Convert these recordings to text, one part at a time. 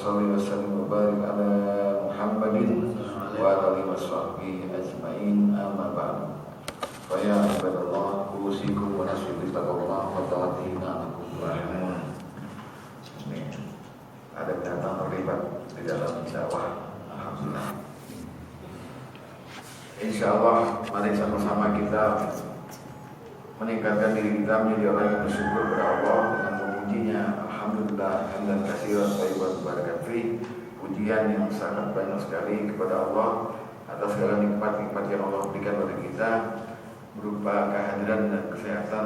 sholli wa sallim wa barik ala Muhammadin wa alihi wa sahbihi ajma'in, amma ba'du. Fa ya ibadallah, usikum wa nafsi bi taqwallah wa ta'atihi na'akum rahimun. Ada binatang terlibat di dalam dakwah. Alhamdulillah. Insyaallah mari sama-sama kita meningkatkan diri kita menjadi orang yang bersyukur kepada Allah dengan memujinya. Alhamdulillah hamdan katsiran thayyiban barakan fi. Pujian yang sangat banyak sekali kepada Allah atas segala nikmat-nikmat yang Allah berikan kepada kita berupa kehadiran dan kesehatan,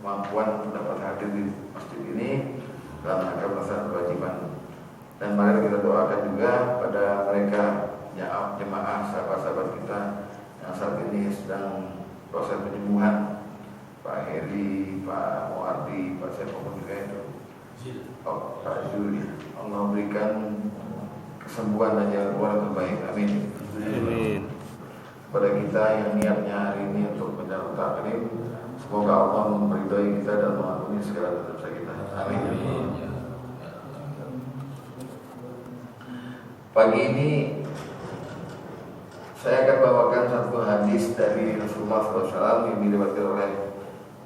kemampuan dapat hadir di masjid ini dalam rangka melaksanakan kewajiban. Dan mari kita doakan juga pada mereka jemaah sahabat-sahabat kita yang saat ini sedang proses penyembuhan, Pak Heri, Pak Muardi, Pak Sepopon juga itu, Pak Zul. Allah berikan kesembuhan dan jalan keluar terbaik. Amin. Amin. Pada kita yang niatnya hari ini untuk menjalankan taklim, semoga Allah meridai kita dan mengampuni segala dosa kita. Amin. Pagi ini saya akan bawakan satu hadis dari Rasulullah SAW yang diriwayatkan oleh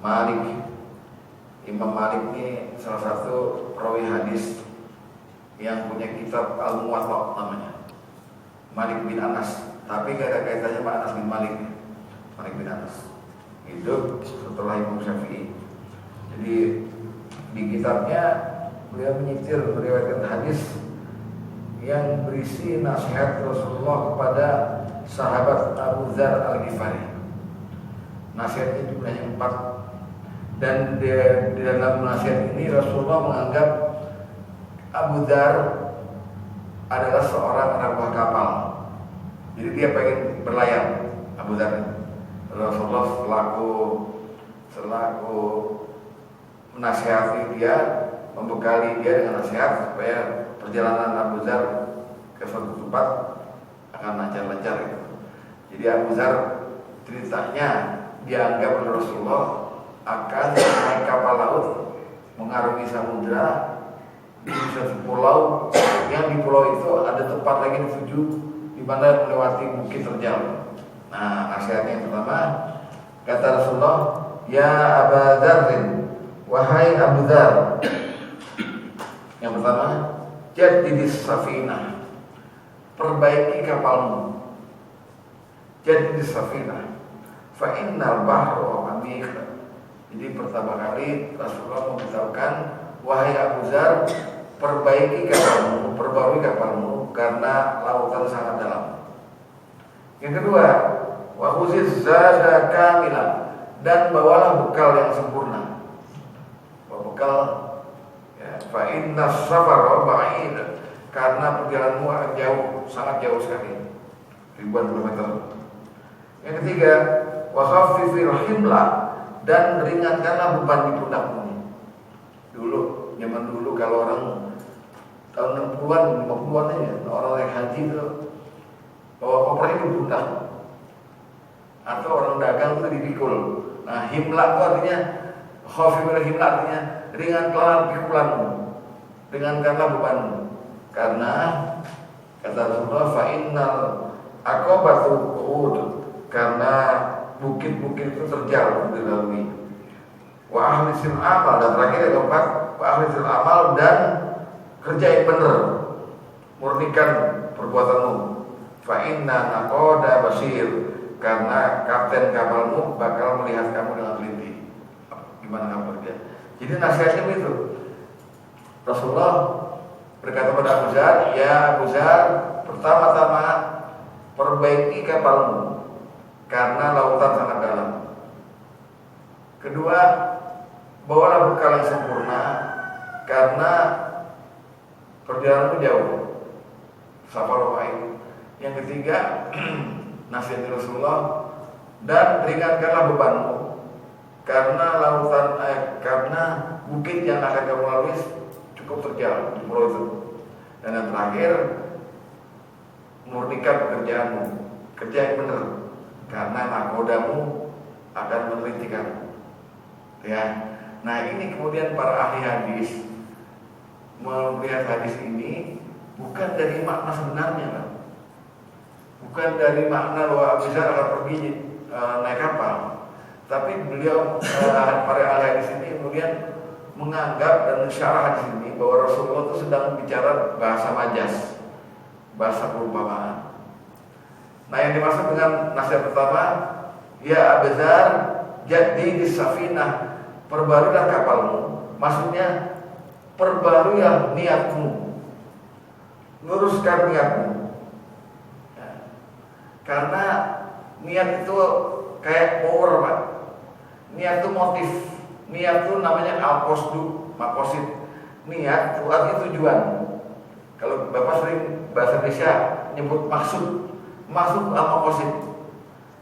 Malik. Imam Malik ini salah satu perawi hadis yang punya kitab Al-Muwatta namanya, Malik bin Anas. Tapi gak ada kaitannya sama Anas bin Malik. Malik bin Anas hidup setelah Imam Syafi'i. Jadi di kitabnya beliau menyitir meriwayatkan hadis yang berisi nasihat Rasulullah kepada sahabat Abu Dzar Al-Ghifari. Nasihatnya jumlahnya 4. Dan di dalam nasihat ini Rasulullah menganggap Abu Dzar adalah seorang anak buah kapal. Jadi dia pengen berlayar, Abu Dzar. Rasulullah selaku menasihati dia, membekali dia dengan nasihat supaya perjalanan Abu Dzar ke suatu tempat akan lancar-lancar gitu. Jadi Abu Dzar ceritanya dianggap oleh Rasulullah akan naik kapal laut mengarungi samudra di suatu pulau, yang di pulau itu ada tempat lagi dituju di mana melewati bukit terjal. Nah, nasihatnya yang pertama kata Rasulullah, ya Abu Dzar, wahai Abu Dzar. Yang pertama, jadidis safinah, perbaiki kapalmu. Jadidis safinah, fa innal bahra amik. Jadi pertama kali Rasulullah memberitahukan, wahai Abu Dzar, perbaiki kapalmu, perbarui kapalmu karena lautan sangat dalam. Yang kedua, wa khuziz zada kamila, dan bawalah bekal yang sempurna. Bekal ya, fa inna safara ba'id, karena perjalananmu akan jauh, sangat jauh sekali, ribuan kilometer. Yang ketiga, wa khaffifil himla, dan ringankanlah beban di pundakmu. Dulu, zaman dulu kalau orang tahun 60-an, 50-an ya, orang yang haji itu bawa koper itu pundak, atau orang dagang itu dipikul. Nah, himla itu artinya khafifil himla, artinya ringankanlah pikulanmu, ringankanlah bebanmu. Karena kata Rasulullah, fa innal aqabatu qu'ud, karena bukit-bukit itu terjal dilalui. Wa ahlisil amal, dan terakhir yang keempat, wa ahlisil amal, dan kerja yang benar, murnikan perbuatanmu. Fa inna naqada basir, karena kapten kapalmu bakal melihat kamu dengan teliti gimana kamu kerja. Jadi nasihatnya begitu. Rasulullah berkata pada Abu Dzar, ya Abu Dzar, pertama-tama perbaiki kapalmu karena lautan sangat dalam. Kedua, bawalah bekal yang sempurna karena perjalananmu jauh, safar wa'id. Yang ketiga, nasihat Rasulullah, dan ringankanlah bebanmu karena karena bukit yang akan kamu lalui cukup terjal di pulau itu. Dan yang terakhir, murnikan pekerjaanmu, kerja yang benar, karena nakodamu akan meneliti kamu. Ya, nah ini kemudian para ahli hadis melihat hadis ini bukan dari makna sebenarnya, kan? Bukan dari makna bahwa Abu Dzar akan pergi naik kapal, tapi beliau para ahli di sini kemudian menganggap dan mensyarah di sini bahwa Rasulullah itu sedang bicara bahasa majaz, bahasa perumpamaan. Nah, yang dimaksud dengan nasihat pertama, ya Abu Dzar, jadi di safinah, perbaruilah kapalmu. Maksudnya perbaruilah niatmu, luruskan niatmu. Karena niat itu kayak power, Pak. Niat itu motif. Niat itu namanya al-qasdu, maqasid. Niat itu artinya tujuan. Kalau Bapak sering bahasa Indonesia nyebut maksud. Maksud al-maqasid.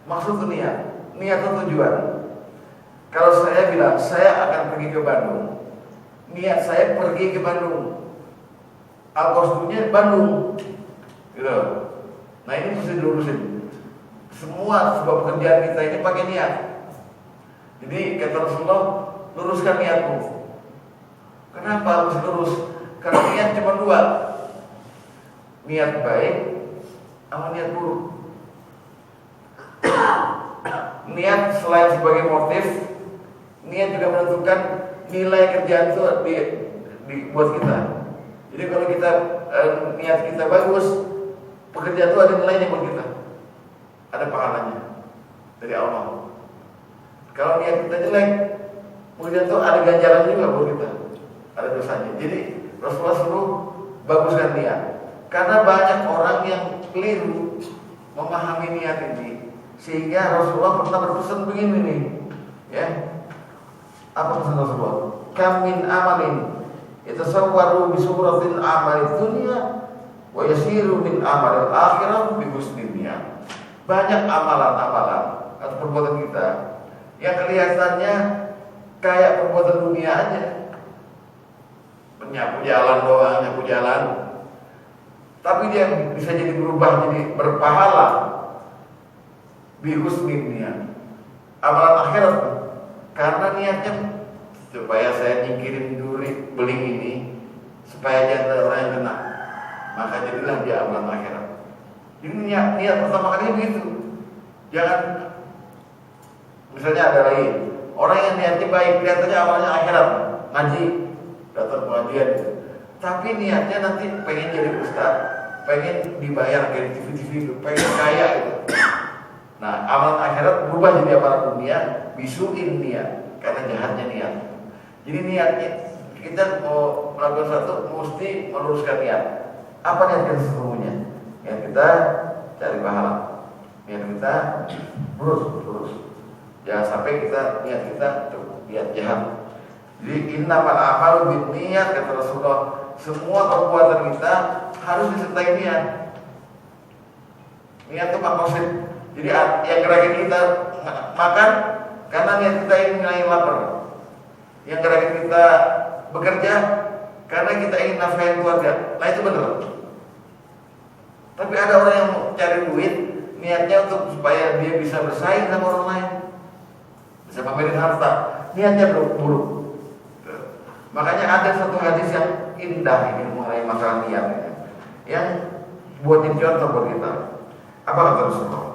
Maksud itu niat. Niat itu tujuan. Kalau saya bilang saya akan pergi ke Bandung, niat saya pergi ke Bandung. Al-qasdunya Bandung. Gitu. Nah, ini mesti dilurusin. Semua sebuah pekerjaan kita ini pakai niat. Jadi kata Rasulullah, luruskan niatmu. Kenapa harus lurus? Karena niat cuma dua, niat baik sama niat buruk. Niat selain sebagai motif, niat juga menentukan nilai kerjaan itu buat kita. Jadi kalau kita niat kita bagus, pekerjaan itu ada nilainya buat kita, ada pahalanya dari Allah. Kalau niat kita jelek, pekerjaan itu ada ganjaran juga buat kita, ada dosanya. Jadi Rasulullah suruh baguskan niat, karena banyak orang yang keliru memahami niat ini, sehingga Rasulullah pernah berpesan begini nih, ya. Apa pesan Rasulullah? Kam min amalin yatasawwaru bi suratil amali dunya wa yasiru min amalil akhirah bi husnil niat. Banyak amalan-amalan atau perbuatan kita yang kelihatannya kayak perbuatan dunia aja, menyapu jalan doang, nyapu jalan, tapi dia bisa jadi berubah jadi berpahala bi husnil niat, amalan akhirat. Karena niatnya supaya saya nyingkirin duri beling ini, supaya jangan orang yang kena, maka jadilah dia amalan akhirat. Jadi niat pertama kali begitu. Jangan, misalnya ada lagi orang yang niatnya baik, kelihatannya awalnya akhirat, ngaji, datang pengajian, tapi niatnya nanti pengen jadi ustaz, pengen dibayar kayak di TV itu, pengen kaya gitu. Nah, amalan akhirat berubah jadi amalan dunia, bisuin niat, karena jahatnya niat. Jadi niatnya kita mau melakukan sesuatu mesti meluruskan niat. Apa niat kita sesungguhnya? Niat kita cari pahala, niat kita lurus. Jangan sampai kita niat kita niat jahat. Jadi innamal a'malu binniyat, kata Rasulullah. Semua perbuatan kita harus disertai niat. Niat itu maksud. Jadi yang gerakin kita makan karena niat kita ingin ngilangin lapar. Yang gerakin kita bekerja karena kita ingin nafkahin keluarga. Nah, itu benar. Tapi ada orang yang cari duit, niatnya untuk supaya dia bisa bersaing sama orang lain, bisa pamerin harta, niatnya buruk. Makanya ada satu hadis yang indah ini mengenai masalah niat, yang buat contoh buat kita. Apa kata Rasulullah?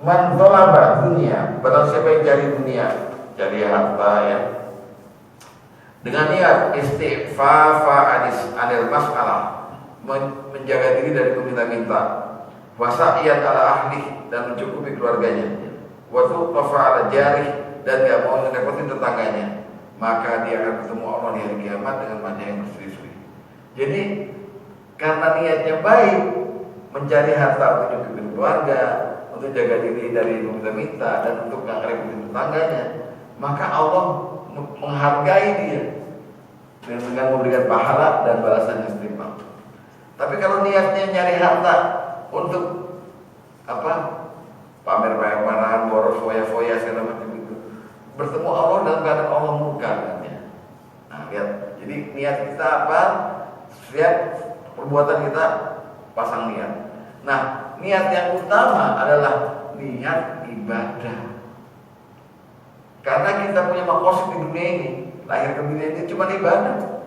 Man thalaba dunia, barang siapa yang cari dunia, cari harta ya, dengan niat istighfafa anil mas'alah, menjaga diri dari meminta-minta, wasa'iyat ala ahli, dan mencukupi keluarganya, wa tuqafa ala jarih, dan tidak mau merepotin tetangganya, maka dia akan bertemu Allah di hari kiamat dengan wajah yang berseri-seri. Jadi karena niatnya baik, mencari harta untuk mencukupi keluarga, untuk jaga diri dari meminta-minta, dan untuk nggak ngerepotin tetangganya, maka Allah menghargai dia dengan memberikan pahala dan balasan yang setimpal. Tapi kalau niatnya nyari harta untuk apa, pamer-pameran, boros, foya-foya segala macam itu, bertemu Allah dalam keadaan Allah murka katanya. Nah, lihat. Jadi niat kita apa? Lihat perbuatan kita, pasang niat. Nah, niat yang utama adalah niat ibadah. Karena kita punya makosid di dunia ini, lahir ke dunia ini cuma ibadah.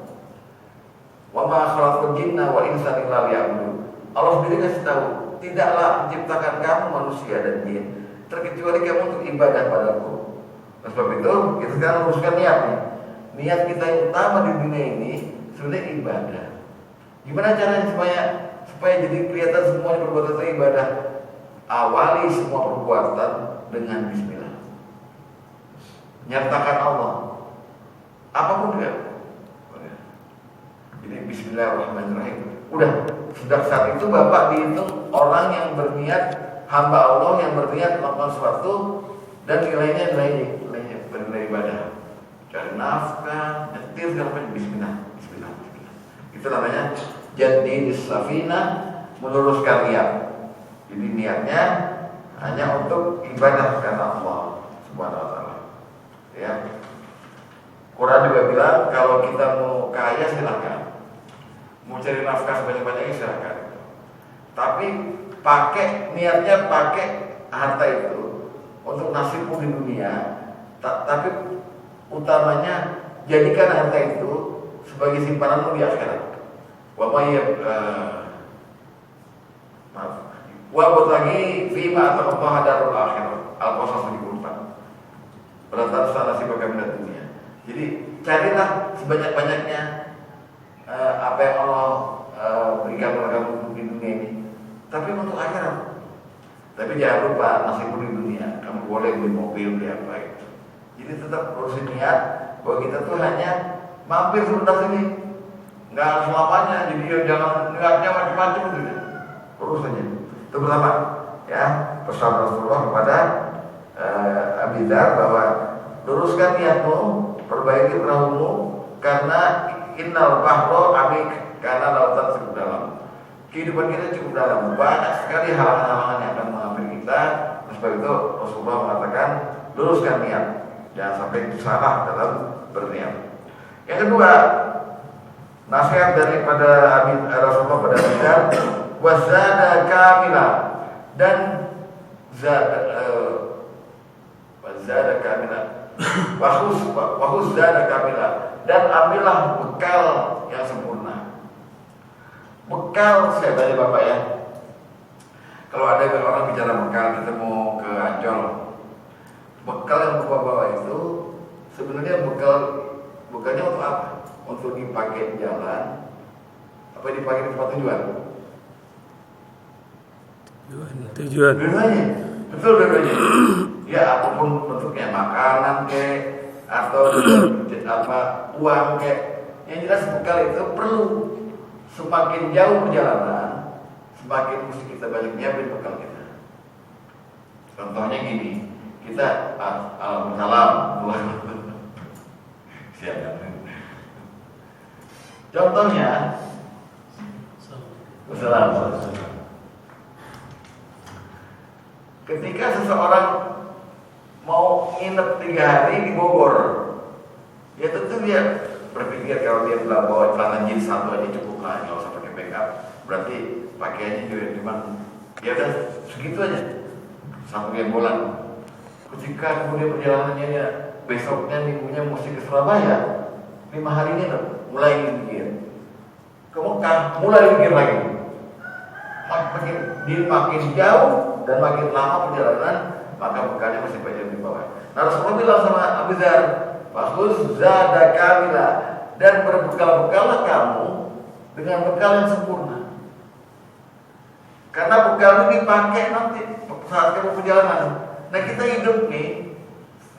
Wa ma khalaqtul jinna wal insa illa liya'budun. Allah sendiri kasih tahu, tidaklah menciptakan kamu manusia dan jin terkecuali kamu untuk ibadah padaku. Oleh sebab itu, kita sekarang luruskan niatnya. Niat kita yang utama di dunia ini sebenarnya ibadah. Gimana caranya supaya jadi kelihatan semua perbuatan itu ibadah? Awali semua perbuatan dengan bismillah. Nyatakan Allah. Apapun juga. Jadi bismillahirrahmanirrahim. Udah, sejak saat itu Bapak dihitung orang yang berniat, hamba Allah yang berniat melakukan sesuatu dan nilainya bernilai ibadah. Cari nafkah, nyetir segala macam, bismillah. Itu namanya jadi safina, meluruskan niat. Jadi niatnya hanya untuk ibadah karena Allah Subhanahu wa taala. Ya. Quran juga bilang kalau kita mau kaya silakan. Mau cari nafkah sebanyak-banyaknya silakan. Tapi niatnya pakai harta itu untuk nasibmu di dunia. Tapi utamanya jadikan harta itu sebagai simpananmu di akhirat. Wabut lagi fima atau Allah darul akhirat. Al-Qasas 74. Berantara sana nasib bagi dunia. Jadi carilah sebanyak-banyaknya apa yang Allah berikan kepada kamu di dunia ini. Tapi untuk akhirat. Tapi jangan lupa nasibmu di dunia. Kamu boleh beli mobil, beli apa itu. Jadi tetap urusin niat bahwa kita tuh hanya mampir sebentar sini. Nggak selamanya, jadi jangan niatnya macam-macam gitu. Urusannya. Itu pertama, ya pesan Rasulullah kepada Abi Dzar bahwa luruskan niatmu, perbaiki perahumu, karena innal bahra amik, karena lautan cukup dalam. Kehidupan kita cukup dalam, banyak sekali halangan-halangan yang akan mengambil kita. Sebab itu Rasulullah mengatakan luruskan niat, jangan sampai salah dalam berniat. Yang kedua, nasihat daripada Rasulullah pada Abi Dzar, wazada kamila, dan wazada kamila, wahus zada kamila, dan ambillah bekal yang sempurna. Bekal, saya tanya Bapak ya, kalau ada orang bicara bekal, kita mau ke Ancol, bekal yang Bapak bawa itu sebenarnya bekalnya untuk apa? Untuk dipakai di jalan, apa dipakai di tempat tujuan? Tujuan. Dua-duanya, betul dua-duanya. Ya apapun bentuknya, makanan kek, atau uang kek. Yang jelas bekal itu perlu. Semakin jauh perjalanan, semakin mesti kita banyak nyiapin bekal kita. Contohnya gini, kita salam. Siap. Contohnya, ketika seseorang mau nginep 3 hari di Bogor, ya tentu dia berpikir kalau dia bilang bawa celana jeans satu aja cukup lah, nggak usah pakai backup. Berarti pakaiannya juga cuma ya udah segitu aja, satu gembolan. Ketika kemudian perjalanannya ya, besoknya minggunya mesti ke Surabaya, 5 hari ini mulai mikir ke Mekah, mulai mikir lagi. Makin jauh dan makin lama perjalanan, maka bekalnya masih banyak di bawah. Nah Rasulullah bilang sama Abu Dzar, "Fakhuz zada kamila," dan berbekal-bekallah kamu dengan bekal yang sempurna. Karena bekal ini dipakai nanti saat kamu perjalanan. Nah kita hidup nih,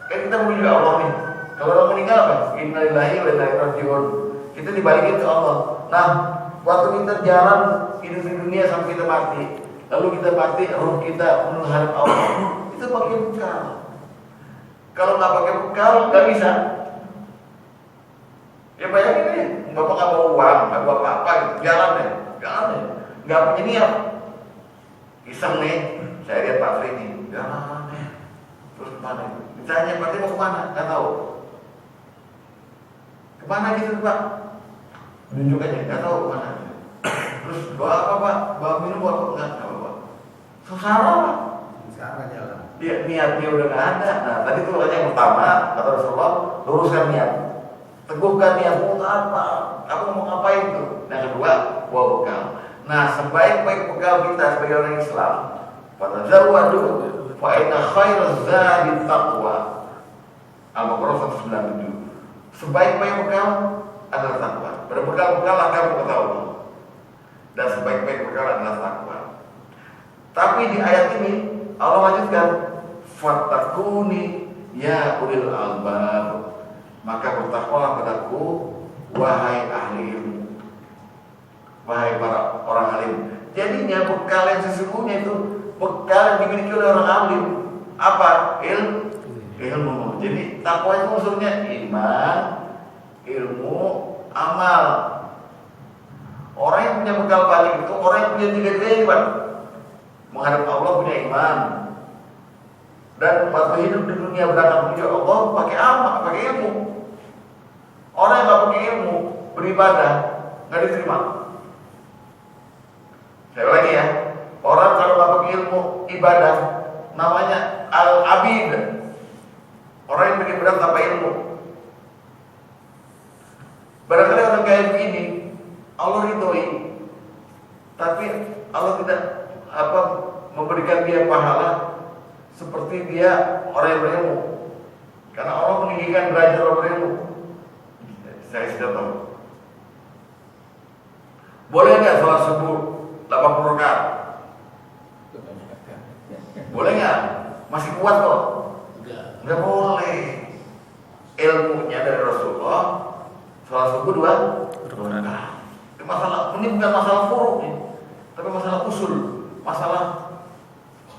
kan kita menuju Allah nih. Kalau orang meninggal apa? Inna lillahi wa inna ilaihi raji'un. Kita dibalikin ke Allah. Nah, waktu kita jalan hidup di dunia sampai kita mati, lalu kita mati, ruh kita menghadap Allah, itu pakai bekal. Kalau nggak pakai bekal, nggak bisa. Ya bayangin nih, Bapak nggak bawa uang, nggak bawa apa-apa, jalan deh, nggak punya niat. Iseng nih, saya lihat Pak Tri nih, jalan deh, terus kemana? Ditanya Pak Tri mau kemana? Nggak tahu. Kemana gitu Pak? Tunjuk aja, nggak tahu kemana. Terus bawa apa Pak? Bawa minum apa? Nggak apa-apa. Susah Pak. Sekarang jalan. Dia niatnya udah nggak ada. Nah tadi tuh yang pertama kata Rasulullah, luruskan niat. teguhkan niatmu untuk apa, aku mau ngapain tuh. Yang kedua, bawa bekal. Nah, sebaik-baik bekal kita sebagai orang Islam, fatazawwadu fa inna khairaz zadi taqwa. Al-Baqarah 197. Sebaik-baik bekal adalah takwa. Berbekal-bekal akan kepada Allah. Dan sebaik-baik bekal adalah takwa. Tapi di ayat ini Allah lanjutkan, fattaquni ya ulil albab. Maka bertakwalah padaku wahai ahli ilmu, wahai para orang alim. Jadinya bekal yang sesungguhnya itu bekal yang dimiliki oleh orang alim. Apa? Ilmu. Jadi takwa itu maksudnya iman, ilmu, amal. Orang yang punya bekal banyak itu orang yang punya tiga-tiganya, Pak. Menghadap Allah punya iman, dan waktu hidup di dunia berangkat menuju Allah pakai amal, pakai ilmu. Orang yang nggak pakai ilmu beribadah nggak diterima. Saya ulangi ya, orang kalau nggak pakai ilmu ibadah namanya al-abid, orang yang beribadah tanpa ilmu. Barangkali orang kayak begini Allah ridhoi, tapi Allah tidak memberikan dia pahala seperti dia orang yang berilmu, karena Allah meninggikan derajat orang berilmu. Saya sudah tahu. Boleh nggak sholat subuh 80 rakaat? Boleh nggak? Masih kuat kok? Nggak boleh. Ilmunya dari Rasulullah, sholat subuh 2 rakaat. Ini bukan masalah furu, tapi masalah usul, masalah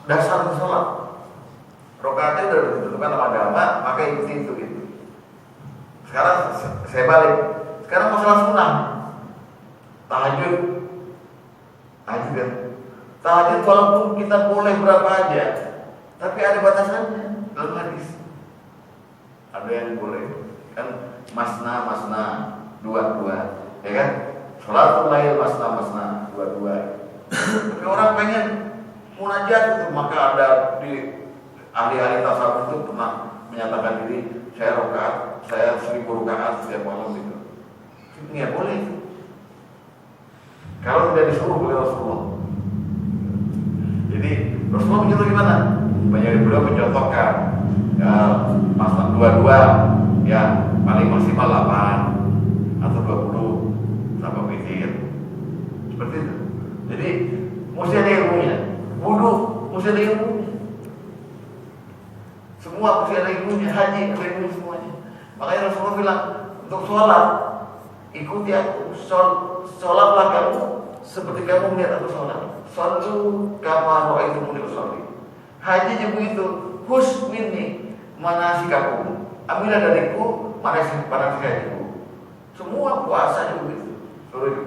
dasar sholat. Rakaatnya sudah ditentukan sama agama, maka ikuti itu gitu. Sekarang saya balik. Sekarang masalah sunnah, tahajud kan. Tahajud walaupun kita boleh berapa aja, tapi ada batasannya dalam hadis. Ada yang boleh kan masna dua, ya kan? Sholatul lail masna dua. Tapi orang pengen munajat itu, maka ada di ahli-ahli tasawuf itu pernah menyatakan diri, saya 1000 rakaat setiap malam itu. Ini ya boleh. Kalau tidak disuruh oleh Rasulullah. Jadi Rasulullah menyuruh gimana? Banyak beliau mencontohkan ya, masa 22 ya paling maksimal 8 atau 20 sama witir. Seperti itu. Jadi mesti ada ilmunya. Wudu mesti ada ilmunya. Semua mesti ada ilmunya. Haji ada ilmu semuanya. Makanya Rasulullah bilang untuk sholat ikuti aku, sholatlah kamu seperti kamu melihat aku sholat. Shallu kama ra'aitumuni usolli. Haji juga begitu. Khudh minni manasikakum. Ambillah dariku manasik hajiku. Semua puasa juga begitu.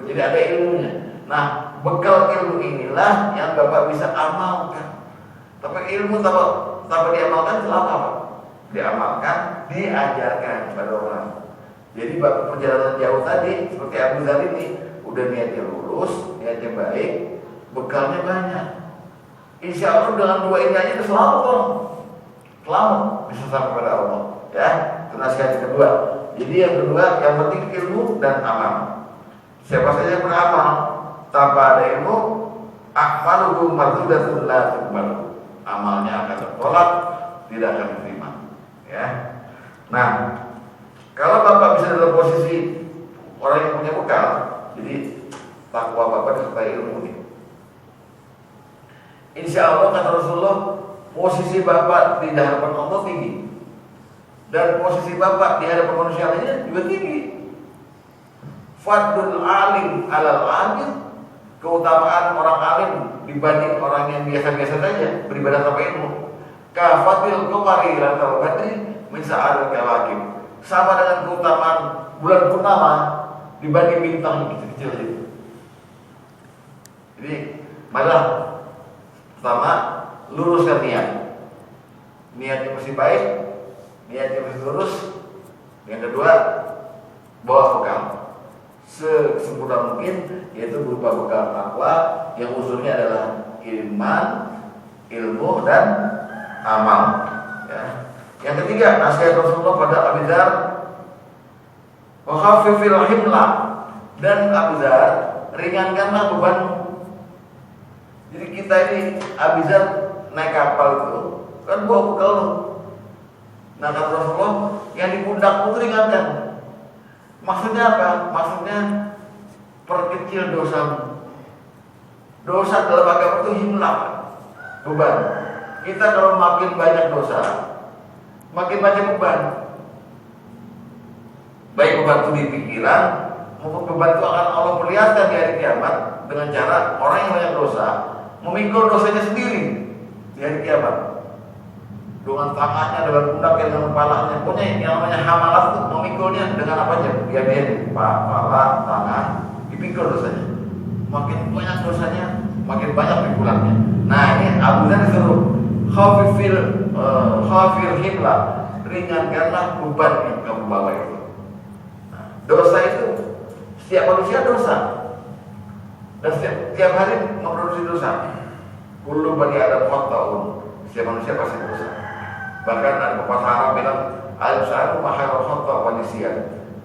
Jadi ada ilmunya. Nah, bekal ilmu inilah yang Bapak bisa amalkan. Tapi ilmu tanpa diamalkan salah apa? Diamalkan, diajarkan kepada orang. Jadi perjalanan jauh tadi seperti Abu Dzar ini udah niatnya lurus, niatnya baik, bekalnya banyak. Insya Allah dengan dua ini aja selamat bisa sampai kepada Allah. Ya, itu nasihat yang kedua. Jadi yang kedua, yang penting ilmu dan amal. Siapa saja yang beramal tanpa ada ilmu, a'maluhu mardudatun la tuqbalu. Amalnya akan tertolak, tidak akan diterima. Ya. Nah, kalau Bapak bisa dalam posisi orang yang punya bekal, jadi takwa Bapak disertai ilmu ini. Insya Allah kata Rasulullah, posisi Bapak di hadapan Allah tinggi, dan posisi Bapak di hadapan manusia lainnya juga tinggi. Fadlul alim alal alim, keutamaan orang alim dibanding orang yang biasa-biasa saja beribadah tanpa ilmu. Kafatil qamari latal badri min sa'aril kawakib. Sama dengan keutamaan bulan purnama dibanding bintang kecil-kecil itu. Jadi, marilah pertama luruskan niat. Niatnya mesti baik, niatnya mesti lurus. Yang kedua, bawa bekal sesempurna mungkin, yaitu berupa bekal takwa yang unsurnya adalah iman, ilmu dan amal. Ya. Yang ketiga, nasihat Rasulullah pada Abu Dzar, Wa khaffifil himla, dan Abu Dzar, ringankanlah bebanmu. Jadi kita ini Abu Dzar naik kapal itu kan bawa bekal. Nah kata Rasulullah, yang di pundakmu itu ringankan. Maksudnya apa? Maksudnya perkecil dosamu. Dosa dalam agama itu himla, beban. Kita kalau makin banyak dosa, makin banyak beban. Baik beban itu di pikiran, maupun beban itu akan Allah perlihatkan di hari kiamat dengan cara orang yang banyak dosa memikul dosanya sendiri di hari kiamat. Dengan tangannya, dengan pundaknya, dengan kepalanya. Pokoknya yang namanya hamalat itu memikulnya dengan apa aja? Dia kepala, tangan, dipikul dosanya. Makin banyak dosanya, makin banyak pikulannya. Nah ini Abu Dzar disuruh khafir himla, ringankanlah beban yang kamu bawa itu. Nah, dosa itu setiap manusia dosa, dan setiap hari memproduksi dosa. Kullu bani Adam khata'un, setiap manusia pasti dosa. Bahkan ada pepatah Arab bilang al-sa'ru mahalul khata' wa nisyan.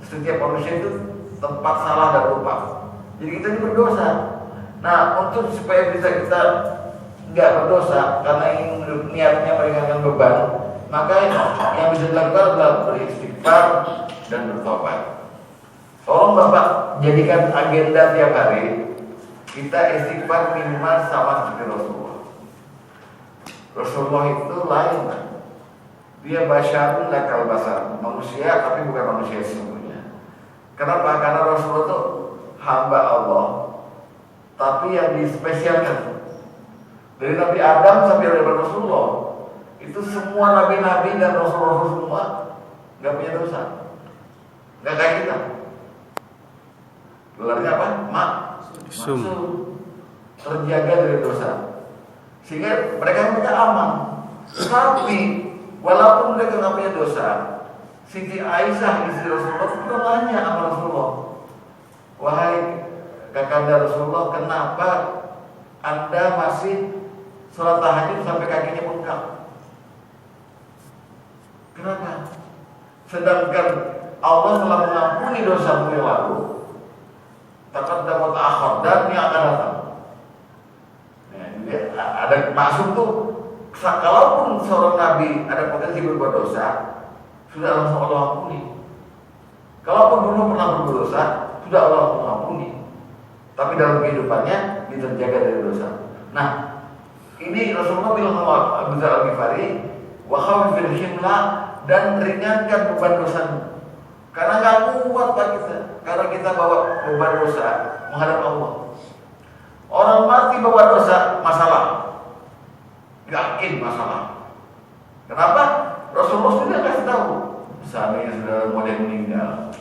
Setiap manusia itu tempat salah dan lupa. Jadi kita ini berdosa. Nah, untuk supaya bisa kita nggak berdosa karena ingin niatnya meringankan beban, maka yang bisa dilakukan adalah beristighfar dan bertobat. Tolong Bapak jadikan agenda tiap hari kita istighfar minimal sama seperti Rasulullah. Rasulullah itu lain, kan? Dia basyarun lakal basar, manusia tapi bukan manusia sesungguhnya. Kenapa? Karena Rasulullah itu hamba Allah, tapi yang dispesialkan. Dari Nabi Adam sampai Nabi Rasulullah, itu semua nabi-nabi dan Rasulullah semua nggak punya dosa, nggak kayak kita. Gelarnya apa? Maksum, terjaga dari dosa, sehingga mereka aman. Tapi walaupun mereka nggak punya dosa, Siti Aisyah istri Rasulullah pernah nanya sama Rasulullah, wahai kakanda Rasulullah, kenapa Anda masih sholat tahajud sampai kakinya bengkak? Kenapa? Sedangkan Allah telah mengampuni dosamu yang lalu, taqaddam wa ta'akhir, dan yang akan datang. Nah, ada maksud tuh, kalaupun seorang nabi ada potensi berbuat dosa, sudah langsung Allah ampuni. Kalaupun dulu pernah berbuat dosa, sudah Allah ampuni. Tapi dalam kehidupannya dia terjaga dari dosa. Nah, ini Rasulullah bilang sama Abu Dzar Al-Ghifari, wa khafifil himla, dan ringankan beban dosamu. Karena nggak kuat Pak kita, karena kita bawa beban dosa menghadap Allah. Orang mati bawa dosa masalah, yakin masalah. Kenapa? Rasulullah sudah kasih tahu, seandainya sudah mau meninggal,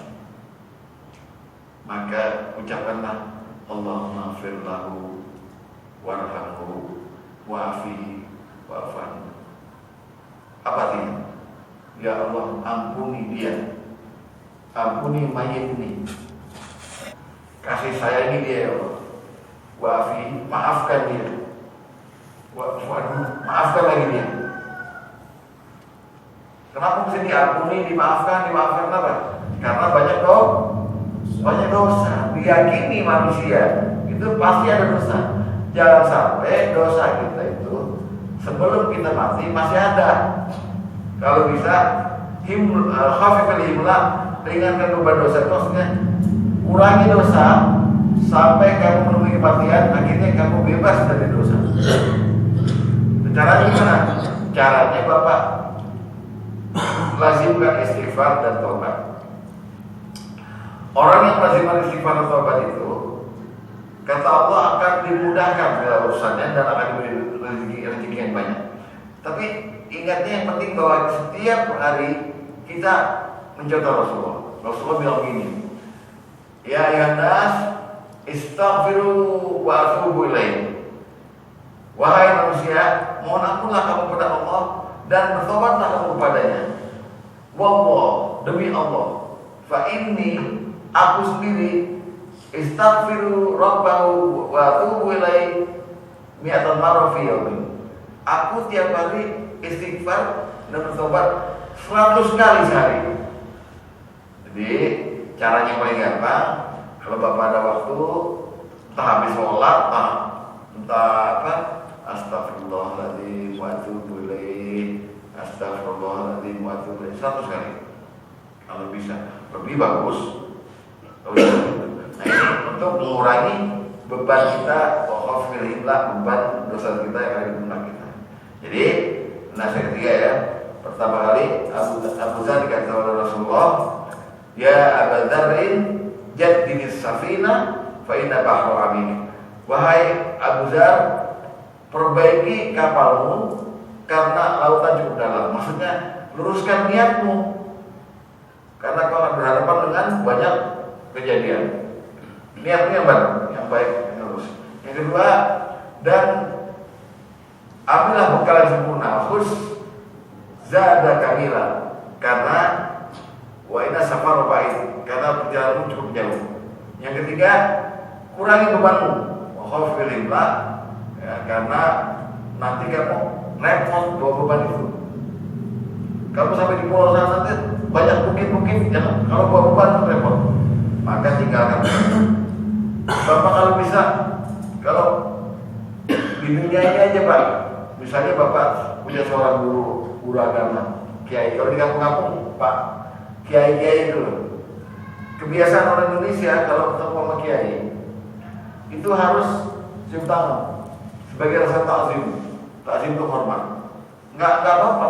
maka ucapkanlah Allahumma ighfir lahu warhamhu wa'afihi wa'afan. Apa artinya? Ya Allah, ampuni dia, ampuni mayit ini, kasih sayang dia ya Allah. Wa'afihi, maafkan dia, maafkan lagi dia. Kenapa mesti diampuni, dimaafkan apa? Karena banyak dosa. Diyakini manusia itu pasti ada dosa. Jangan sampai dosa kita itu sebelum kita mati masih ada. Kalau bisa khafifil himla, ringankan beban dosa itu, maksudnya kurangi dosa sampai kamu menemui kematian, akhirnya kamu bebas dari dosa. Caranya gimana? Caranya Bapak lazimkan istighfar dan taubat. Orang yang lazimkan istighfar dan taubat itu, kata Allah, akan dimudahkan segala urusannya dan akan diberi rezeki yang banyak. Tapi ingatnya yang penting bahwa setiap hari kita mencontoh Rasulullah. Rasulullah bilang begini, ya ayuhan nas istaghfiru wa atubu ilaih. Wahai manusia, mohon ampunlah kamu kepada Allah dan bertobatlah kamu kepadanya. Wallah, demi Allah, fa inni, aku sendiri, istaghfiru rabbahu wa atubu ilaih mi'atan marrah fi yaumin. Aku tiap hari istighfar dan bertobat 100 kali sehari. Jadi caranya paling gampang. Kalau bapak ada waktu, entah habis sholat, entah apa, astagfirullahaladzim wa atubu ilaih, astagfirullahaladzim wa atubu ilaih 100 kali. Kalau bisa, lebih bagus. Nah ini untuk mengurangi beban kita, beban dosa kita yang ada di benak kita. Jadi nasihat ketiga ya. Pertama kali Abu Dzar dikatakan oleh Rasulullah, ya Abu Dzarrin jaddinis safina fa inna bahru amin. Wahai Abu Dzar, perbaiki kapalmu karena lautan cukup dalam. Maksudnya luruskan niatmu, karena kau akan berhadapan dengan banyak kejadian. Niatnya yang baik, yang lurus. Yang kedua, dan ambillah bekal yang sempurna, khus zada kamila, karena wa inna safar ba'id, karena perjalananmu cukup jauh. Yang ketiga, kurangi bebanmu, wa khafilillah, ya, karena nanti kamu repot bawa beban itu. Kamu sampai di pulau sana nanti banyak bukit-bukit, ya, kalau bawa beban itu repot. Maka tinggalkan. Bapak kalau bisa, kalau di dunia ini aja Pak, misalnya Bapak punya seorang guru agama, kiai. Kalau di kampung-kampung Pak, kiai-kiai itu, kebiasaan orang Indonesia kalau ketemu sama kiai itu harus cium tangan sebagai rasa takzim itu hormat. Nggak apa-apa,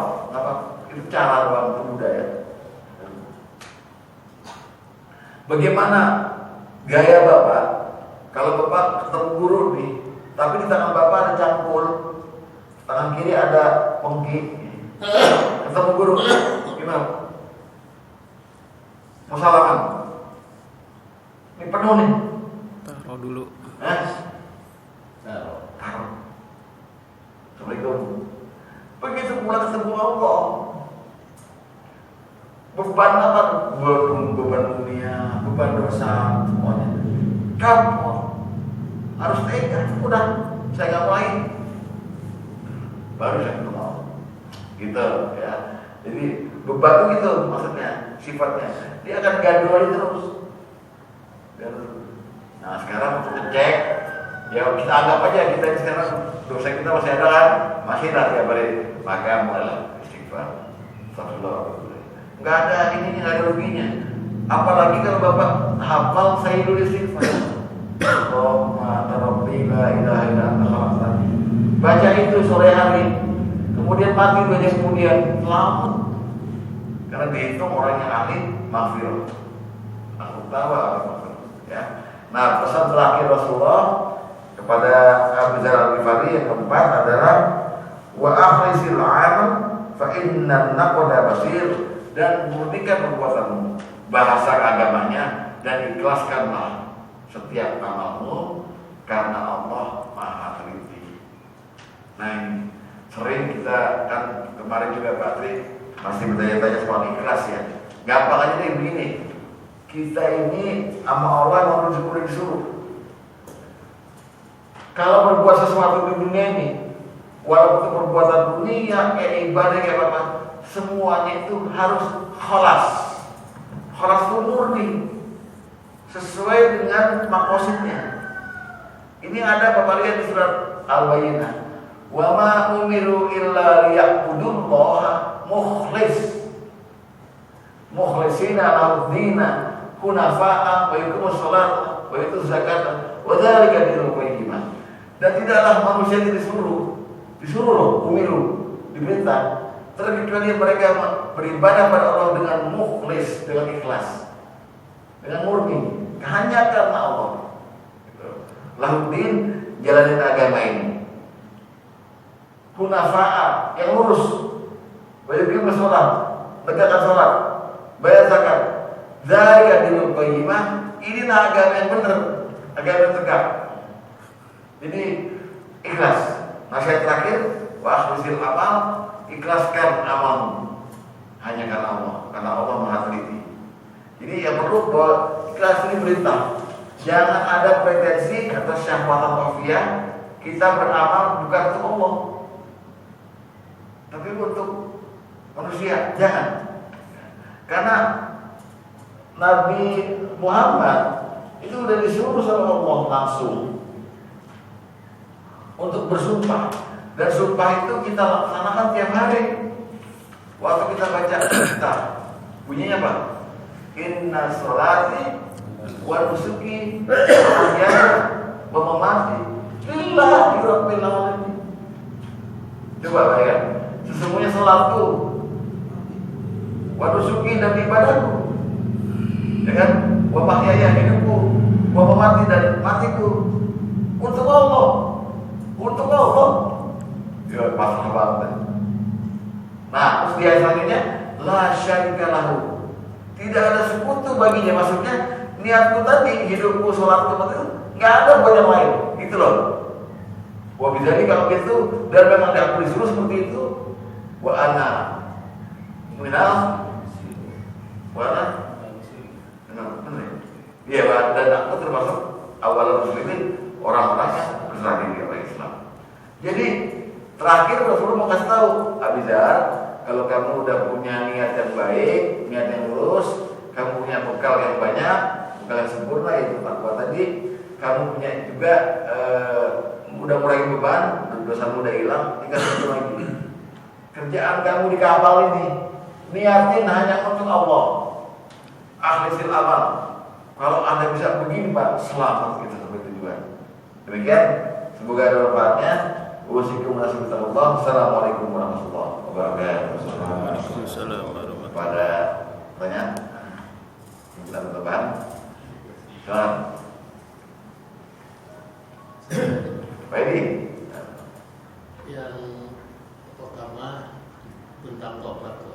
itu cara doang, itu budaya. Bagaimana gaya Bapak kalau Bapak ketemu guru nih, tapi di tangan Bapak ada cangkul, tangan kiri ada pengki, ketemu guru, gimana? Mau salaman? Ini penuh nih. Taruh dulu. Taruh. Assalamualaikum. Begitu pula ketemu Allah, beban apa? Beban dunia, beban dosa, semuanya. Kamu harus tega. Udah, saya nggak mulai. Baru saya ketemu Allah. Gitu ya. Jadi beban itu gitu maksudnya, sifatnya. Dia akan gadoli terus. Nah sekarang untuk ngecek, ya kita anggap aja kita sekarang dosa kita masih ada kan, masih ada tiap hari. Maka mulailah istighfar. Astagfirullah. Nggak ada ini, nggak ada ruginya. Apalagi kalau Bapak hafal Sayyidul Istighfar. Allahumma rabbi la ilaha illa anta khalaqtani. Baca itu sore hari, kemudian mati 2 jam kemudian, selamat. Karena dihitung orang yang ahli maghfirah. Aku tahu maghfirah, ya. Nah, pesan terakhir Rasulullah kepada Abu Dzar Al-Ghifari yang keempat adalah wa akhlisil 'amal fa innan naqda basir, dan murnikan perbuatanmu, bahasa agamanya, dan ikhlaskanlah setiap amalmu karena Allah Maha Teliti. Nah ini sering kita kan kemarin juga Pak Tri masih bertanya-tanya soal ikhlas ya. Gampang aja deh begini. Kita ini sama Allah mau disuruh. Kalau berbuat sesuatu di dunia ini, walaupun itu perbuatan dunia, kayak ibadah kayak apa, semuanya itu harus khalas itu murni, sesuai dengan makosidnya. Ini ada Bapak lihat di surat Al-Bayyinah. Wa ma umiru illa liya'budullaha mukhlisina lahu-d-dina hunafa'a wa yuqimus sholata wa yutuz zakata wa dzalika dinul qayyimah. Dan tidaklah manusia itu disuruh loh, umiru, diperintah, terkecuali mereka beribadah pada Allah dengan mukhlis, dengan ikhlas, dengan murni, hanya karena Allah. Lahuddin, jalanin agama ini. Hunafa'a, yang lurus. Bayukim sholat, tegakkan sholat, bayar zakat. Dzalika dinul qayyimah, inilah agama yang benar, agama yang tegak. Jadi ikhlas. Nasihat terakhir, wa akhlisil amal, ikhlaskan amalmu hanya karena Allah Maha Teliti. Jadi yang perlu bahwa ikhlas ini perintah. Jangan ada pretensi atau syahwat khafiyah kita beramal bukan untuk Allah, tapi untuk manusia. Jangan. Karena Nabi Muhammad itu udah disuruh sama Allah langsung untuk bersumpah, dan sumpah itu kita laksanakan tiap hari. Waktu kita baca kitab, bunyinya apa? Inna sholati wa nusuki wa mahyaya wa mamati lillahi rabbil alamin. Coba bayangkan, sesungguhnya salatku, wa nusuki dan ibadahku, ya kan? Wa mahyaya hidupku, wa mamati dan matiku untuk Allah. Untuk Allah. Ya, pasrah banget. Nah, terus di ayat selanjutnya, la syarika lahu. Tidak ada sekutu baginya. Maksudnya niatku tadi, hidupku, sholatku itu nggak ada buat yang lain. Gitu loh. Wah, bisa nih kalau gitu, dan memang aku disuruh seperti itu. Wa ana minal wa ana iya, dan aku termasuk awal muslimin, orang-orang yang berserah diri kepada Islam. Jadi terakhir Rasulullah mau kasih tahu, Abizar, kalau kamu udah punya niat yang baik, niat yang lurus, kamu punya bekal yang banyak, bekal yang sempurna, yaitu takwa tadi, kamu punya juga udah mengurangi beban, dosamu udah hilang, tinggal satu lagi. Kerjaan kamu di kapal ini, niatin hanya untuk Allah. Akhlisil amal. Kalau Anda bisa begini Pak, selamat kita sampai tujuan. Demikian, semoga ada manfaatnya. Wassalamualaikum warahmatullahi wabarakatuh. Waalaikumsalam. Pada pertanyaan, kita tambahan. Silakan. Pak Edi. Yang pertama tentang tobat.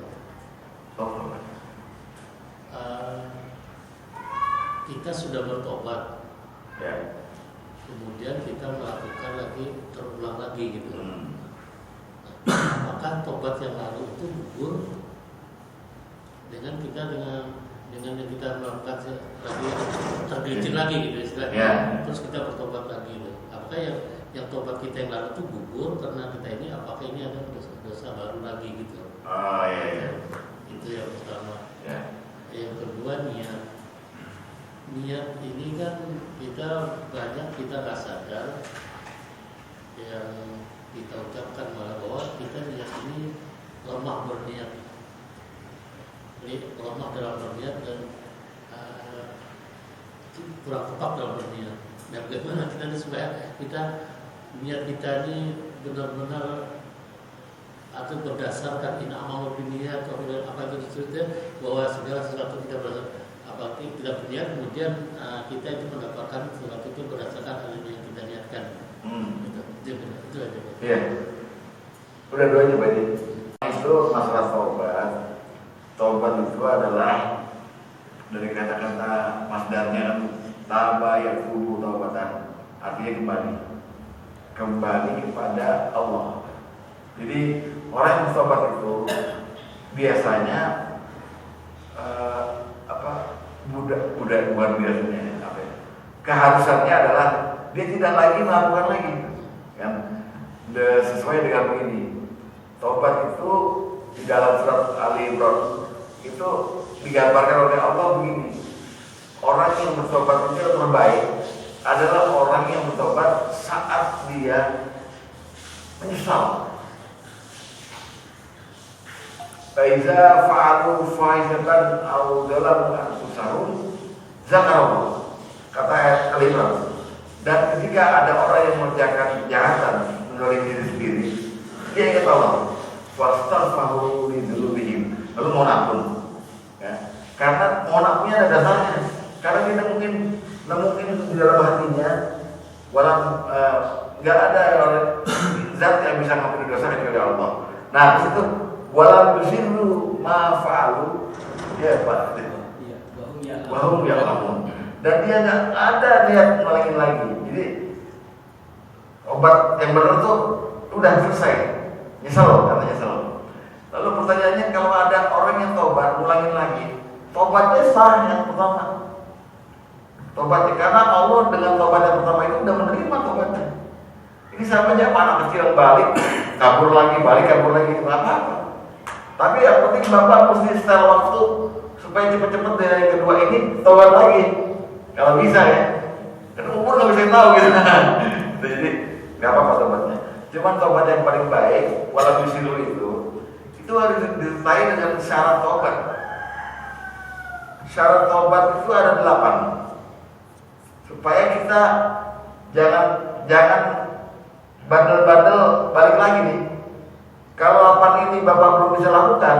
Kita sudah bertobat, Ya. kemudian kita melakukan lagi, terulang lagi gitu. Maka tobat yang lalu itu gugur dengan yang kita melakukan lagi, tergelincir lagi gitu istilahnya. Ya. Terus kita bertobat lagi gitu. Apakah yang tobat kita yang lalu itu gugur karena kita ini, apakah ini ada dosa baru lagi gitu? Oh iya. Itu yang pertama. Ya. Yang kedua, niat ini kan kita nggak sadar, yang kita ucapkan malah bahwa kita niat ini lemah berniat, lemah dalam berniat dan kurang tepat dalam berniat. Dan bagaimana kita supaya niat kita ini benar-benar atau berdasarkan amalu dunia atau apa itu disebutnya, bahwa segala sesuatu kita tidak berniat, kemudian kita itu mendapatkan sesuatu itu berdasarkan hal yang kita niatkan. Itu aja. Iya. Udah duanya Pak Edi. Itu masalah taubat. Taubat itu adalah dari kata-kata masdarnya kan taba yaqubu taubatan, artinya kembali kepada Allah. Jadi orang yang bertobat itu biasanya bukan biasanya keharusannya adalah dia tidak lagi melakukan lagi, kan? Sesuai dengan begini, tobat itu di dalam surat Ali Imran itu digambarkan oleh Allah begini: orang yang bertobat itu yang terbaik adalah orang yang bertobat saat dia menyesal. Faiza fa'alu fahizatan aw dzalamu anfusahum zakarullah, kata Al-Imran. Dan ketika ada orang yang mengerjakan kejahatan menolak diri sendiri, dia ingat Allah, wastaghfiru li dzunubihim, lalu mohon ampun, ya. Karena mohon ampunnya ada dasarnya, karena kita mungkin di dalam hatinya walau nggak ada zat yang bisa mengampuni dosa kecuali Allah. Nah, di situ walau yusiru ma fa'alu, ya Pak, wahum ya'lamun, dan dia nggak ada niat ngulangin lagi. Jadi obat yang benar tuh udah selesai, nyesel, karena nyesel. Lalu pertanyaannya, kalau ada orang yang tobat ngulangin lagi, tobatnya sah yang pertama, tobatnya, karena Allah dengan tobat yang pertama itu udah menerima tobatnya. Ini sama aja anak kecil yang balik, kabur lagi, itu apa-apa. Tapi yang penting Bapak mesti setelah waktu supaya cepet-cepet dari yang kedua ini tobat lagi. Kalau bisa ya. Kan umur nggak bisa tahu gitu. Jadi nggak apa-apa tobatnya. Cuman tobat yang paling baik, walau disilu itu harus disertai dengan syarat tobat. Syarat tobat itu ada 8. Supaya kita jangan bandel-bandel balik lagi nih. Kalau 8 ini Bapak belum bisa lakukan,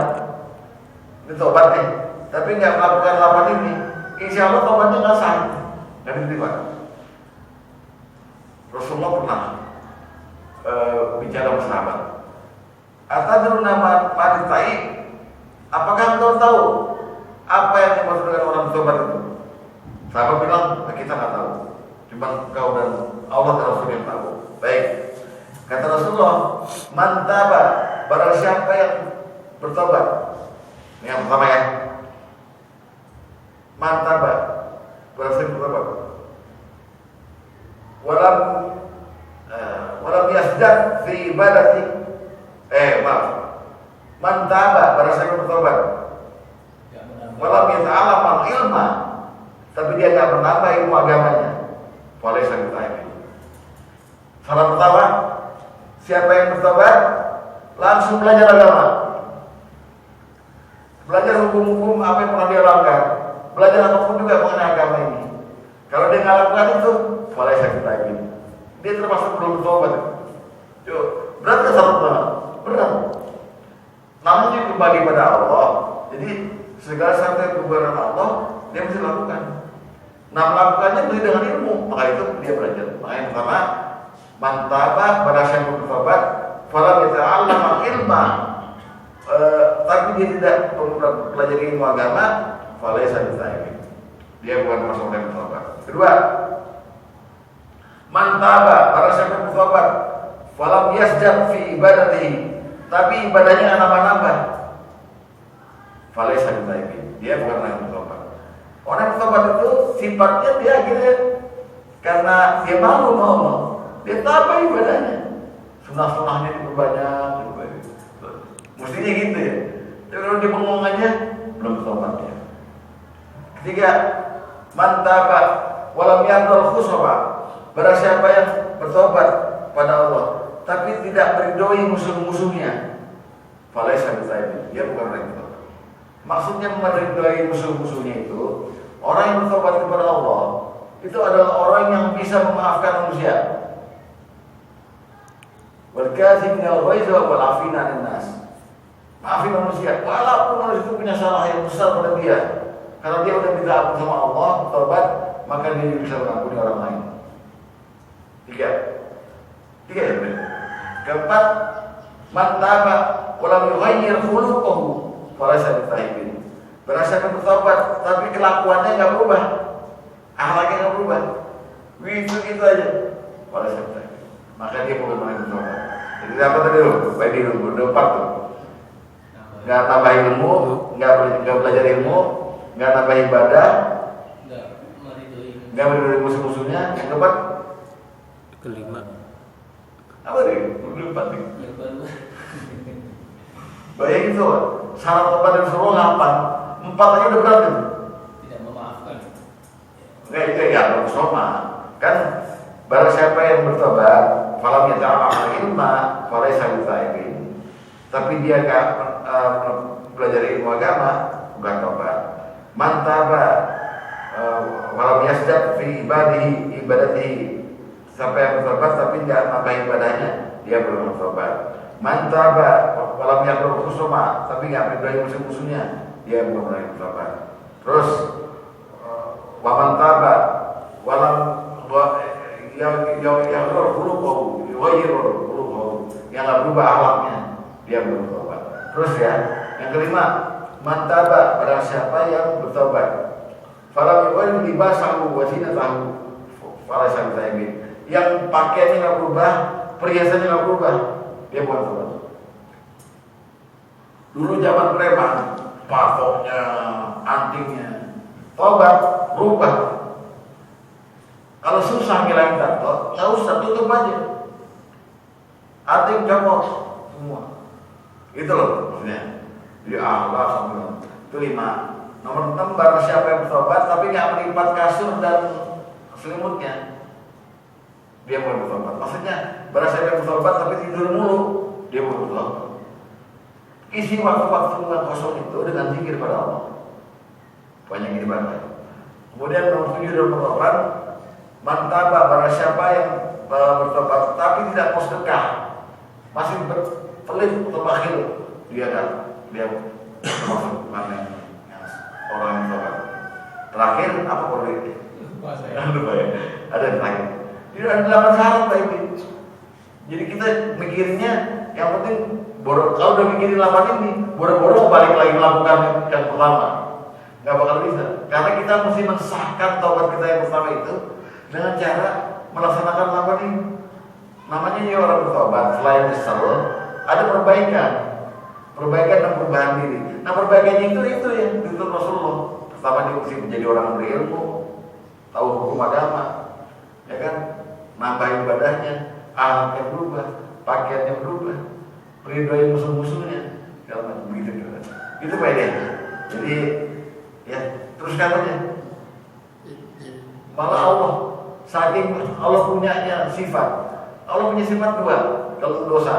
ini tobat nih. Tapi nggak melakukan 8 ini, insya Allah tobatnya nggak sah, nggak diterima. Rasulullah pernah bicara sama sahabat. Atadruna ma taib? Apakah engkau tahu apa yang dimaksud dengan orang bertobat itu? Sahabat bilang, kita nggak tahu. Cuma engkau dan Allah dan Rasul yang tahu. Baik. Kata Rasulullah, man taba, barang siapa yang bertobat. Ini yang pertama ya. Man taba, barang siapa yang bertobat. Walam yasdaq fi ibadati. Man taba, barang siapa yang bertobat. Walam yata'alam ilma, tapi dia tidak menambah ilmu agamanya. Falaysa bita'ib. Salah pertama, siapa yang bertobat langsung belajar agama, belajar hukum-hukum apa yang pernah dia lakukan, belajar apapun juga mengenai agama ini. Kalau dia nggak lakukan itu, falaysa bita'ib. Dia termasuk belum bertobat. Berat ke salah banget? Berat. Namanya kembali pada Allah. Jadi segala sesuatu yang kebenaran Allah dia mesti lakukan. Nah melakukannya mesti dengan ilmu. Maka itu dia belajar. Maka yang pertama, mantaba pada siapa yang bertobat, falam yata'allam ilma, tapi dia tidak mempelajari ilmu agama, falaysa bita'ib. Dia bukan termasuk orang yang bertobat. Kedua, mantaba pada siapa yang bertobat, falam yasdaq fi ibadatihi, tapi ibadahnya nambah-nambah, falaysa bita'ib. Dia bukan orang yang bertobat. Orang yang bertobat itu sifatnya dia akhirnya karena dia malu sama Allah, dia tambah ibadahnya, sunnah-sunnahnya diperbanyak. Mestinya gitu ya. Tapi kalau dia bengong aja belum bertobat ya. Ketiga, mantaba walam yadul khusra, barang siapa yang bertobat pada Allah tapi tidak meridhoi musuh-musuhnya, falaysa bita'ib. Dia bukan orang yang bertobat. Maksudnya meridhoi musuh-musuhnya itu, orang yang bertobat kepada Allah itu adalah orang yang bisa memaafkan manusia. Wal kadhibina wal ghaiza wal afina 'anil nas. Maafin manusia, walaupun manusia itu punya salah yang besar pada dia. Kalau dia udah minta ampun sama Allah, bertobat, maka dia bisa mengampuni orang lain. Tiga ya. Keempat, man taba wa lam yughayyir khuluquhu falaysa bita'ib. Barang siapa bertobat tapi kelakuannya enggak berubah, akhlaknya enggak berubah, gitu aja, falaysa bita'ib. Maka dia bukan orang yang bertobat. Jadi apa tadi lo? Baik ilmu, berdebat tuh. Enggak tambah ilmu, enggak belajar ilmu, enggak tambah ibadah, enggak meridhoi musuh-musuhnya. Yang keempat, kelima, apa nih? Berdebat nih. Bayangin tuh, syarat tobat yang suruh 8, 4 aja udah berat tuh. Tidak memaafkan. Enggak itu ya, belum sama. Kan barang siapa yang bertobat, falam yata'allam ilma, falaysa bita'ib. Tapi dia enggak belajar ilmu agama, bukan tobat. Mantaba walam yasdaq fi ibadatihi. Sampai yang bertobat tapi enggak nambah ibadahnya, dia belum bertobat. Mantaba walam yadul khusuma, tapi enggak meridhoi musuh-musuhnya, dia belum bertobat. Terus wa mantaba walam yang khuluquhu yughayyiru khuluquhu, yang enggak berubah akhlaknya, dia belum bertobat. Terus ya, yang kelima, mantaba pada siapa yang bertobat, falam yughayyiru libasahu wa zinatahu falaysa bita'ib. Yang pakaiannya enggak berubah, perhiasannya enggak berubah, dia bukan tobat. Dulu zaman preman, pakoknya, antingnya, tobat, berubah. Kalau susah ngilangin tato, nggak usah, tutup aja. Anting copot semua. Itu loh maksudnya. Di Allah itu 5. Nomor 6, barang siapa yang bertobat tapi nggak melipat kasur dan selimutnya, dia boleh bertobat. Maksudnya barang siapa yang bertobat tapi tidur mulu, dia boleh bertobat. Isi waktu-waktu yang kosong itu dengan zikir pada Allah, banyak ibadah. Kemudian nomor 7 dan nomor 8, mantaba, barang siapa yang bertobat tapi tidak mau sedekah, masih berpelit atau bakhil, dia termasuk mana orang yang bertobat. Terakhir apa boleh? Ada yang terakhir. Tidak ada 8 syarat Pak Ibi. Jadi kita mikirnya yang penting kalau udah mikirin 8 ini, boro-boro balik lagi melakukan yang pertama, nggak bakal bisa. Karena kita mesti mensahkan taubat kita yang pertama itu dengan cara melaksanakan 8 ini. Namanya ya orang bertobat, selain nyesel, ada perbaikan dan perubahan diri. Nah perbaikannya itu yang dituntut Rasulullah. Pertama dia mesti menjadi orang berilmu, tahu hukum agama, ya kan, nambah ibadahnya, akhlaknya berubah, pakaiannya berubah, meridhoi musuh-musuhnya, segala macam begitu. Itu Pak Edi. Jadi ya teruskan aja. Malah Allah, saking Allah punyanya sifat, Allah punya sifat 2 kalau dosa,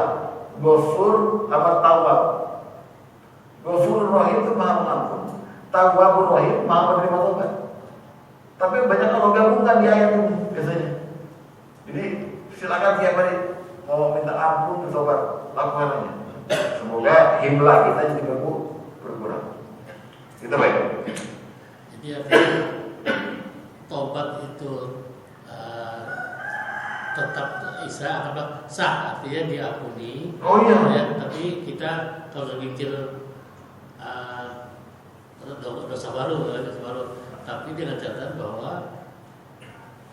Ghafur sama Tawwab. Ghafurur Rahim itu Maha Pengampun, Tawwabur Rahim Maha Penerima Taubat. Tapi banyak kalau gabungkan di ayat ini biasanya. Jadi silakan tiap hari mau minta ampun bertobat, lakukan aja. Semoga himlah kita jadi berkurang. Itu baik. Jadi artinya tobat itu tetap sah, artinya diampuni. Oh iya. Ya, tapi kita kalau mikir dosa baru. Tapi dengan catatan bahwa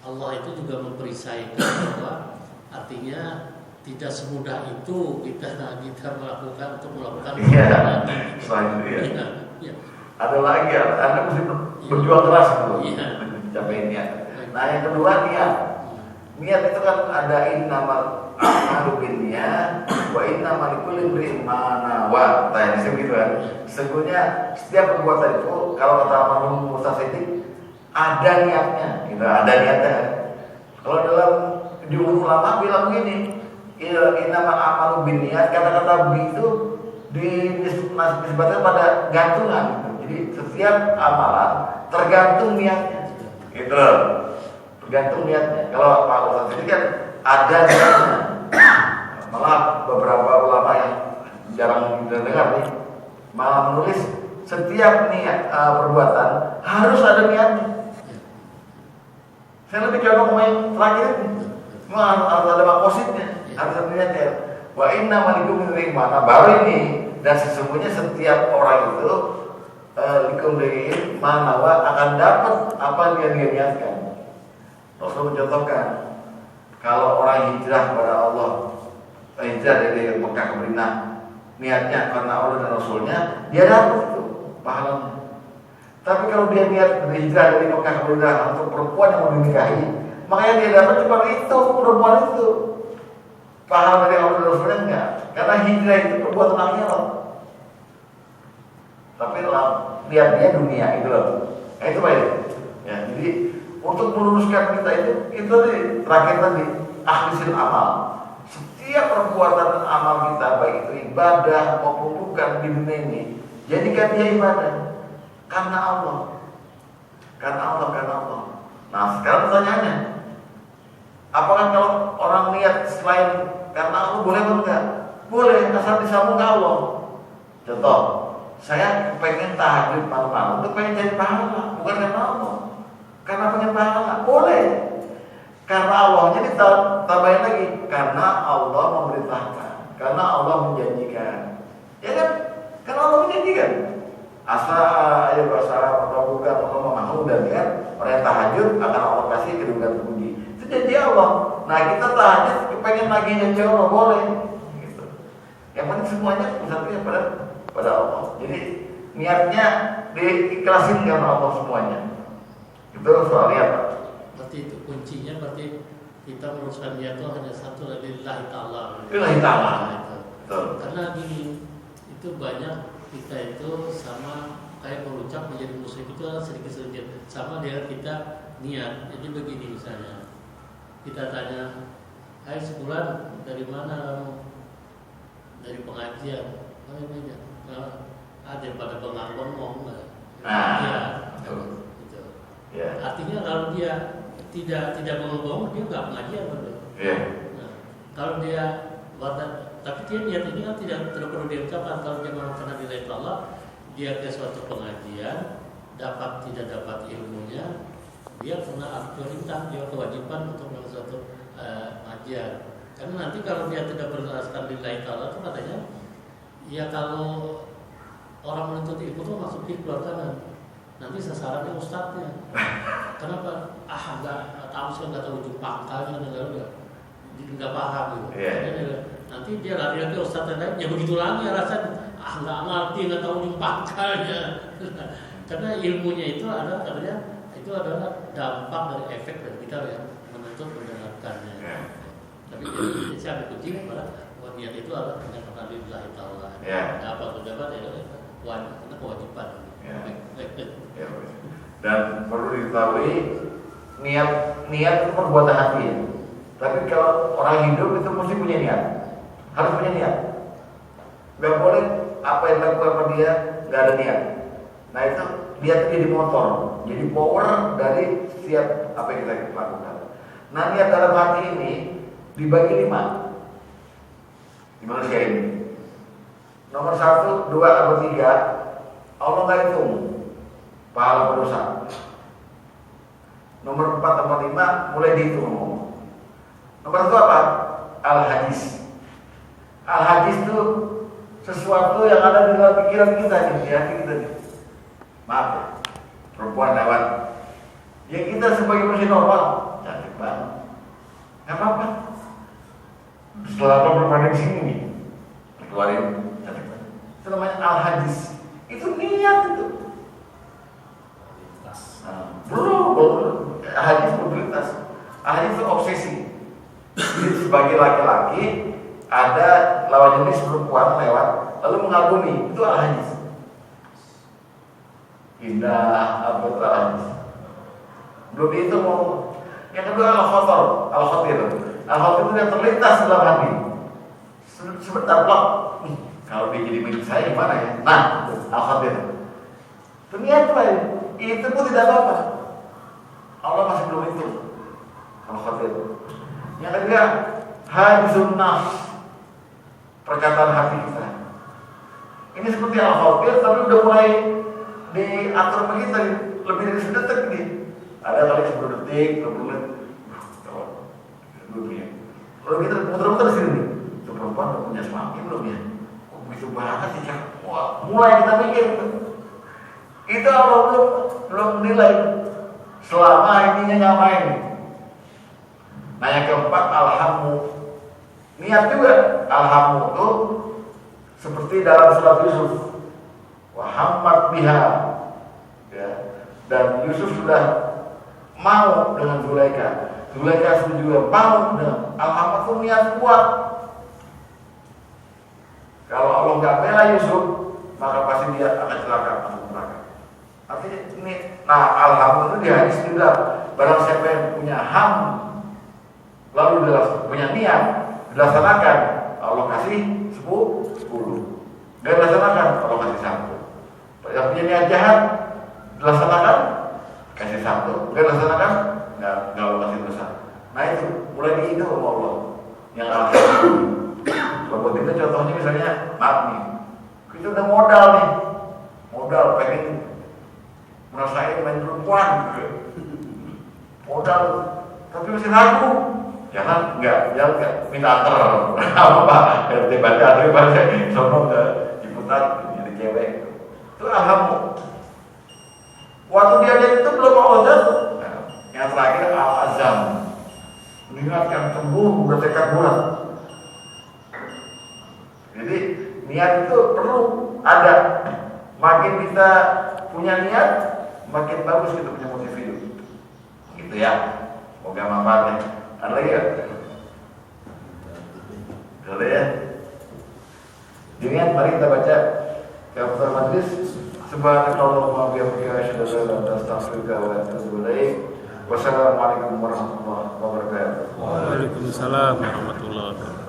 Allah itu juga memperisaikan bahwa artinya tidak semudah itu kita melakukan Iya. Selain itu ya. Ya. Ada lagi ya, Anda mesti berjuang keras dulu. Iya. Mencapai niat. Nah yang kedua niat. Niat itu kan ada innamal a'malu binniyat wa innamal likulli imri'in ma nawa. Nah, gitu kan. Sesungguhnya setiap perbuatan itu kalau kata almarhum Ustaz Siddiq ada niatnya, gitu, ada niatnya. Kalau dalam di ulama bilang begini, innamal a'malu binniyat, kata-kata bi itu disebutkan pada gantungan. Jadi setiap amalan tergantung niatnya. Gitu. Tergantung niatnya. Kalau Pak Ustaz ini kan ada niatnya. Malah beberapa ulama yang jarang dengar nih malah menulis setiap niat perbuatan harus ada niatnya. Saya lebih condong sama yang terakhir ini. Harus ada makositnya, harus ada niatnya. Wa inna malikum min mana baru ini, dan sesungguhnya setiap orang itu likum dari mana akan dapat apa yang dia niatkan. Rasul mencontohkan kalau orang hijrah kepada Allah, hijrah dari Mekah ke Madinah, niatnya karena Allah dan Rasulnya, dia dapat itu pahalanya. Tapi kalau dia niat berhijrah dari Mekah ke Madinah untuk perempuan yang mau dinikahi, makanya dia dapat cuma itu, perempuan itu. Pahala dari Allah dan Rasulnya enggak, karena hijrah itu perbuatan akhirat. Tapi niat dia dunia itu loh. Nah, itu baik. Ya, jadi untuk meluruskan kita itu terakhir tadi akhlisil amal. Setiap perbuatan amal kita baik itu ibadah maupun bukan di dunia ini, jadikan dia ibadah karena Allah. Nah sekarang pertanyaannya, apakah kalau orang niat selain karena Allah boleh atau enggak? Boleh, asal disambung ke Allah. Contoh, saya pengen tahajud malam-malam, itu pengen jadi pahala, bukan karena Allah. Karena pengen pahala, boleh. Karena Allahnya ditambahin lagi, karena Allah memerintahkan, karena Allah menjanjikan. Ya kan? Karena Allah menjanjikan. Asa ya bahasa atau bukan Allah mau dan kan orang yang tahajud akan Allah kasih kedudukan terpuji. Itu janji Allah. Nah kita tahajud pengen lagi janji Allah boleh. Gitu. Yang penting semuanya pusatnya pada Allah. Jadi niatnya diikhlasin karena Allah semuanya. Itu soalnya apa? Berarti itu kuncinya, berarti kita meluruskan niat itu hanya satu, lillahi ta'ala. Lillahi ta'ala. Karena gini, itu banyak kita itu sama kayak mengucap menjadi musyrik itu sedikit-sedikit sama dengan kita niat. Jadi begini misalnya, kita tanya, hai sebulan dari mana kamu? Dari pengajian. Oh iya, daripada bengong-bengong nggak? Ya, gitu. Yeah. Artinya kalau dia tidak bengong-bengong, dia nggak pengajian betul. Yeah. Nah, kalau dia tapi dia niat ini kan tidak perlu diucapkan. Kalau dia memang karena nilai Allah, dia ke suatu pengajian, tidak dapat ilmunya, dia kena perintah, dia kewajiban untuk melakukan suatu pengajian. Karena nanti kalau dia tidak berdasarkan nilai Allah itu katanya, ya kalau orang menuntut ilmu itu masuk di keluar kanan, nanti sasarannya ustadznya. Kenapa? Nggak tahu, saya nggak tahu ujung pangkalnya, nggak paham gitu. Yeah. Nanti dia lari ke ustadz yang lain, ya begitu lagi alasan, nggak ngerti, nggak tahu ujung pangkalnya. Karena ilmunya itu adalah katanya itu adalah dampak dari efek dari kita yang menuntut mendengarkannya. Yeah. Tapi saya ambil kunci pada niat itu adalah menyatakan lillahi ta'ala. Yeah. Dapat ya karena kewajiban. Yeah. Ya. Dan perlu diketahui niat itu perbuatan hati. Tapi kalau orang hidup itu mesti punya niat, harus punya niat. Gak boleh apa yang dilakukan sama dia gak ada niat. Nah itu dia jadi motor, jadi power dari setiap apa yang kita lakukan. Nah niat dalam hati ini dibagi 5 di manusia ini. Nomor 1, 2, atau 3 Allah nggak hitung pahala berdosa. Nomor 4 atau 5 mulai dihitung. Nomor 1 apa? Al-hadis. Al-hadis itu sesuatu yang ada di dalam pikiran kita nih, di hati kita nih. Maaf ya, perempuan lewat. Ya kita sebagai manusia normal, cantik banget. Gak apa-apa. Setelah apa belum ada di sini nih, keluarin cantik banget. Itu namanya al-hadis. Itu niat itu. Belum. Hadis mobilitas. Hadis itu obsesi. Jadi sebagai laki-laki ada lawan jenis perempuan lewat lalu mengagumi, itu al-hadis. Indah apa itu al-hadis. Belum itu mau. Yang kedua al-khatir. Al-khatir itu yang terlintas dalam hati. Sebentar plak. Kalau dia jadi milik saya gimana ya? Nah, al-khatir. Ternyata itu pun tidak apa-apa. Allah masih belum itu. Al-khatir. Yang ketiga, hadisun nafs, perkataan hati kita. Ini seperti al-khatir, tapi udah mulai diatur begitu, lebih dari sedetik nih. Ada kali 10 detik, 20 menit. Kalau kita muter-muter di sini, itu perempuan udah punya suami belum ya? Kok begitu banget sih, Cak? Wah, mulai kita mikir itu Allah belum menilai selama ininya nyamain. Nah yang keempat alhamu, niat juga. Alhamu itu seperti dalam surat Yusuf, wahammat biha, ya. Dan Yusuf sudah mau dengan Zulaikha. Zulaikha juga mau dengan alhamu itu niat kuat. Kalau Allah nggak bela Yusuf, maka pasti dia akan celaka masuk neraka. Artinya ini, nah alhamu itu di hadis dibilang, barang siapa yang punya ham lalu punya niat dilaksanakan, Allah kasih 10. Gak dilaksanakan, Allah kasih 1. Yang punya niat jahat dilaksanakan, kasih 1. Gak dilaksanakan, gak Allah kasih dosa. Nah itu mulai dihitung sama Allah yang alhamdulillah. Kalau buat kita contohnya misalnya, maaf nih, kita udah modal pengen merasain main perempuan gitu. Modal tapi masih ragu. Jangan minta antar apa debat sono ke diputar jadi cewek. Itu alhamdulillah. Waktu dia jadi itu belum Allah jatuh. Nah, yang terakhir al-azam, mengingatkan teguh bertekad bulat. Jadi niat itu perlu ada. Makin kita punya niat, makin bagus kita punya motif hidup. Gitu ya. Semoga manfaatnya. Ada lagi ya? Ada ya? Jadi mari kita baca Kafatul Majlis Subhanakallahumma wa bihamdika asyhadu an la ilaha illa anta astaghfiruka wa atubu ilaik. Wassalamualaikum warahmatullahi wabarakatuh. Waalaikumsalam warahmatullahi wabarakatuh.